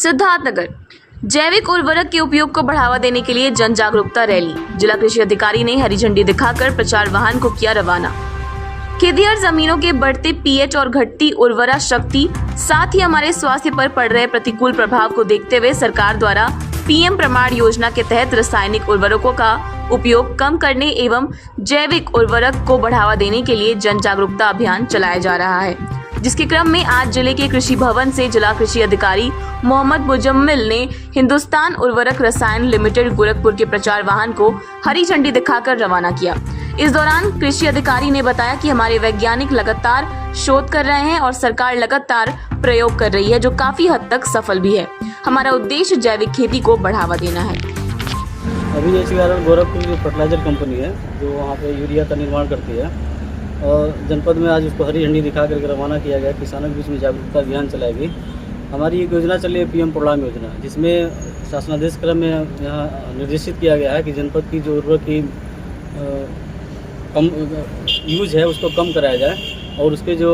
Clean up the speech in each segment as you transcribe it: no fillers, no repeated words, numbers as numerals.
सिद्धार्थनगर जैविक उर्वरक के उपयोग को बढ़ावा देने के लिए जन जागरूकता रैली। जिला कृषि अधिकारी ने हरी झंडी दिखाकर प्रचार वाहन को किया रवाना। खेतिहर जमीनों के बढ़ते पीएच और घटती उर्वरा शक्ति, साथ ही हमारे स्वास्थ्य पर पड़ रहे प्रतिकूल प्रभाव को देखते हुए सरकार द्वारा पीएम प्रमाण योजना के तहत रासायनिक उर्वरकों का उपयोग कम करने एवं जैविक उर्वरक को बढ़ावा देने के लिए जन जागरूकता अभियान चलाया जा रहा है, जिसके क्रम में आज जिले के कृषि भवन से जिला कृषि अधिकारी मोहम्मद मुजम्मिल ने हिंदुस्तान उर्वरक रसायन लिमिटेड गोरखपुर के प्रचार वाहन को हरी झंडी दिखाकर रवाना किया। इस दौरान कृषि अधिकारी ने बताया कि हमारे वैज्ञानिक लगातार शोध कर रहे हैं और सरकार लगातार प्रयोग कर रही है, जो काफी हद तक सफल भी है। हमारा उद्देश्य जैविक खेती को बढ़ावा देना है। अभी जैसे गोरखपुर की फर्टिलाइजर कंपनी है जो वहाँ पे यूरिया का निर्माण करती है और जनपद में आज उसको हरी झंडी दिखा करके रवाना किया गया। किसानों के बीच में जागरूकता अभियान चलाएगी। हमारी एक योजना चली है पीएम प्रणाम योजना, जिसमें शासनादेश क्रम में यहाँ निर्देशित किया गया है कि जनपद की जो उर्वरक की कम यूज है उसको कम कराया जाए और उसके जो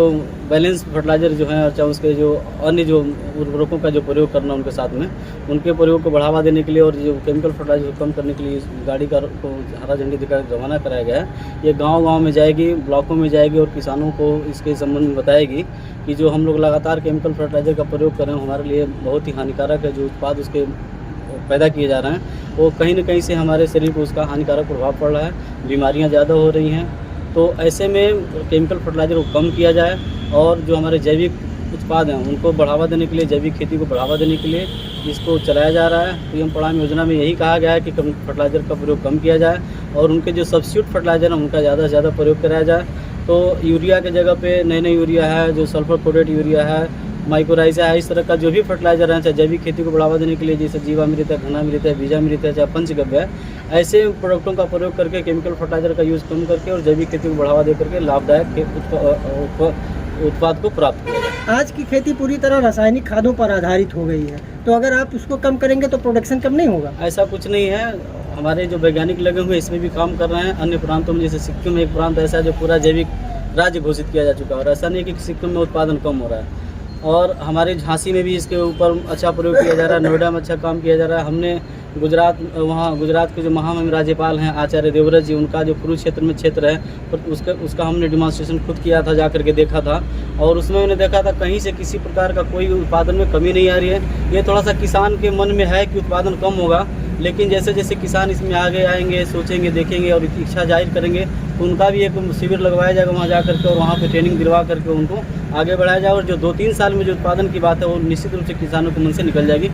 बैलेंस फर्टिलाइजर जो हैं और चाहे उसके जो अन्य जो उर्वरकों का जो प्रयोग करना उनके साथ में उनके प्रयोग को बढ़ावा देने के लिए और जो केमिकल फर्टिलाइजर को कम करने के लिए गाड़ी का को हरा झंडी दिखाकर रवाना कराया गया है। ये गांव-गांव में जाएगी, ब्लॉकों में जाएगी और किसानों को इसके संबंध में बताएगी कि जो हम लोग लगातार केमिकल फर्टिलाइजर का प्रयोग कर रहे हैं हमारे लिए बहुत ही हानिकारक है। जो उत्पाद उसके पैदा किए जा रहे हैं वो कहीं न कहीं से हमारे शरीर को उसका हानिकारक प्रभाव पड़ रहा है, बीमारियाँ ज़्यादा हो रही हैं। तो ऐसे में केमिकल फर्टिलाइजर को कम किया जाए और जो हमारे जैविक उत्पाद हैं उनको बढ़ावा देने के लिए, जैविक खेती को बढ़ावा देने के लिए इसको चलाया जा रहा है। पीएम प्रणाम योजना में यही कहा गया है कि फर्टिलाइजर का प्रयोग कम किया जाए और उनके जो सब्स्टिट्यूट फर्टिलाइजर हैं उनका ज़्यादा से ज़्यादा प्रयोग कराया जाए। तो यूरिया के जगह पे नए यूरिया है, जो सल्फर कोटेड यूरिया है, माइक्रोराइजा है, इस तरह का जो भी फर्टिलाइजर है, चाहे जैविक खेती को बढ़ावा देने के लिए जैसे जीवामृत है, घनामृत है, बीजामृत है, चाहे पंचगव्य है, ऐसे प्रोडक्टों का प्रयोग करके केमिकल फर्टिलाइजर का यूज़ कम करके और जैविक खेती को बढ़ावा दे करके लाभदायक उत्पाद को प्राप्त किया जाए। आज की खेती पूरी तरह रासायनिक खादों पर आधारित हो गई है, तो अगर आप उसको कम करेंगे तो प्रोडक्शन कम नहीं होगा? ऐसा कुछ नहीं है। हमारे जो वैज्ञानिक लगे हुए इसमें भी काम कर रहे हैं। अन्य प्रांतों में जैसे सिक्किम में एक प्रांत ऐसा है जो पूरा जैविक राज्य घोषित किया जा चुका है और ऐसा नहीं कि सिक्किम में उत्पादन कम हो रहा है। और हमारे झांसी में भी इसके ऊपर अच्छा प्रयोग किया जा रहा है, नोएडा में अच्छा काम किया जा रहा है। हमने गुजरात के जो महामहिम राज्यपाल हैं आचार्य देवव्रत जी, उनका जो कुरुक्षेत्र में क्षेत्र है उसका हमने डिमॉन्स्ट्रेशन खुद किया था, जा करके देखा था और उसमें मैंने देखा था कहीं से किसी प्रकार का कोई उत्पादन में कमी नहीं आ रही है। ये थोड़ा सा किसान के मन में है कि उत्पादन कम होगा, लेकिन जैसे जैसे किसान इसमें आगे आएंगे, सोचेंगे, देखेंगे और इच्छा जाहिर करेंगे तो उनका भी एक शिविर लगवाया जाएगा वहाँ जा करके और वहाँ पे ट्रेनिंग दिलवा करके उनको आगे बढ़ाया जाए और जो 2-3 साल में जो उत्पादन की बात है वो निश्चित रूप से किसानों के मन से निकल जाएगी।